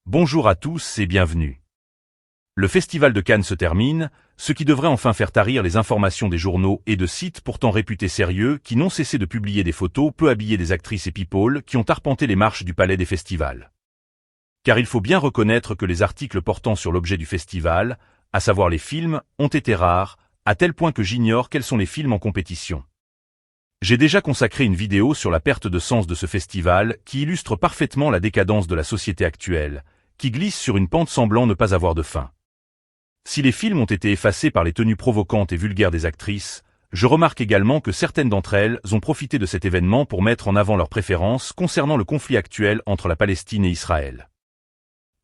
Bonjour à tous et bienvenue. Le Festival de Cannes se termine, ce qui devrait enfin faire tarir les informations des journaux et de sites pourtant réputés sérieux qui n'ont cessé de publier des photos peu habillées des actrices et people qui ont arpenté les marches du palais des festivals. Car il faut bien reconnaître que les articles portant sur l'objet du festival, à savoir les films, ont été rares, à tel point que j'ignore quels sont les films en compétition. J'ai déjà consacré une vidéo sur la perte de sens de ce festival qui illustre parfaitement la décadence de la société actuelle, qui glisse sur une pente semblant ne pas avoir de fin. Si les films ont été effacés par les tenues provocantes et vulgaires des actrices, je remarque également que certaines d'entre elles ont profité de cet événement pour mettre en avant leurs préférences concernant le conflit actuel entre la Palestine et Israël.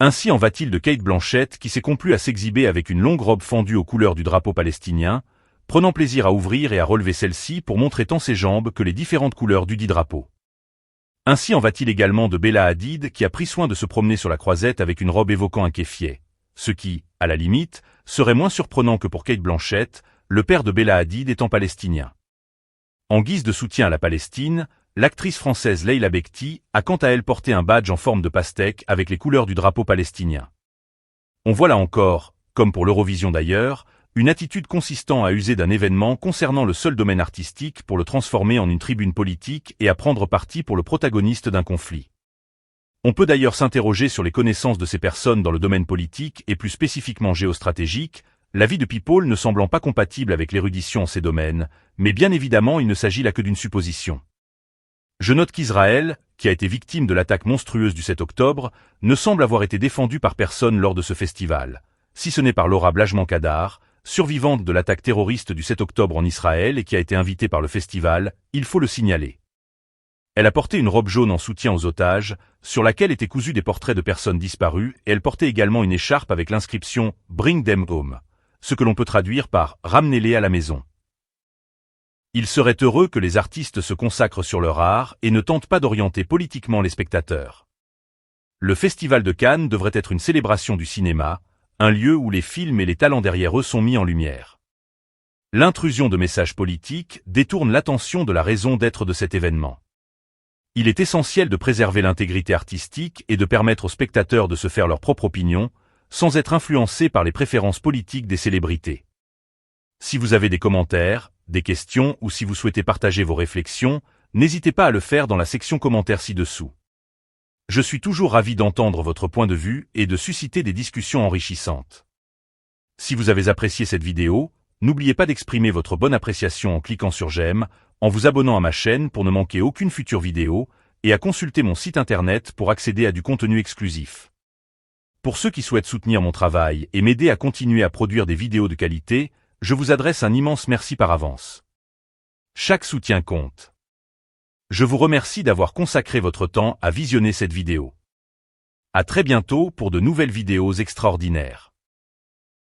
Ainsi en va-t-il de Cate Blanchett qui s'est complu à s'exhiber avec une longue robe fendue aux couleurs du drapeau palestinien, prenant plaisir à ouvrir et à relever celle-ci pour montrer tant ses jambes que les différentes couleurs du dit drapeau. Ainsi en va-t-il également de Bella Hadid qui a pris soin de se promener sur la croisette avec une robe évoquant un kéfier, ce qui, à la limite, serait moins surprenant que pour Cate Blanchett, le père de Bella Hadid étant palestinien. En guise de soutien à la Palestine, l'actrice française Leila Bekti a quant à elle porté un badge en forme de pastèque avec les couleurs du drapeau palestinien. On voit là encore, comme pour l'Eurovision d'ailleurs, une attitude consistant à user d'un événement concernant le seul domaine artistique pour le transformer en une tribune politique et à prendre parti pour le protagoniste d'un conflit. On peut d'ailleurs s'interroger sur les connaissances de ces personnes dans le domaine politique et plus spécifiquement géostratégique, la vie de people ne semblant pas compatible avec l'érudition en ces domaines, mais bien évidemment il ne s'agit là que d'une supposition. Je note qu'Israël, qui a été victime de l'attaque monstrueuse du 7 octobre, ne semble avoir été défendu par personne lors de ce festival, si ce n'est par Laura Blajman-Kadar, survivante de l'attaque terroriste du 7 octobre en Israël et qui a été invitée par le festival, il faut le signaler. Elle a porté une robe jaune en soutien aux otages, sur laquelle étaient cousus des portraits de personnes disparues, et elle portait également une écharpe avec l'inscription « Bring them home », ce que l'on peut traduire par « Ramenez-les à la maison ». Il serait heureux que les artistes se consacrent sur leur art et ne tentent pas d'orienter politiquement les spectateurs. Le Festival de Cannes devrait être une célébration du cinéma, un lieu où les films et les talents derrière eux sont mis en lumière. L'intrusion de messages politiques détourne l'attention de la raison d'être de cet événement. Il est essentiel de préserver l'intégrité artistique et de permettre aux spectateurs de se faire leur propre opinion, sans être influencés par les préférences politiques des célébrités. Si vous avez des commentaires, des questions ou si vous souhaitez partager vos réflexions, n'hésitez pas à le faire dans la section commentaires ci-dessous. Je suis toujours ravi d'entendre votre point de vue et de susciter des discussions enrichissantes. Si vous avez apprécié cette vidéo, n'oubliez pas d'exprimer votre bonne appréciation en cliquant sur j'aime, en vous abonnant à ma chaîne pour ne manquer aucune future vidéo, et à consulter mon site internet pour accéder à du contenu exclusif. Pour ceux qui souhaitent soutenir mon travail et m'aider à continuer à produire des vidéos de qualité, je vous adresse un immense merci par avance. Chaque soutien compte. Je vous remercie d'avoir consacré votre temps à visionner cette vidéo. À très bientôt pour de nouvelles vidéos extraordinaires.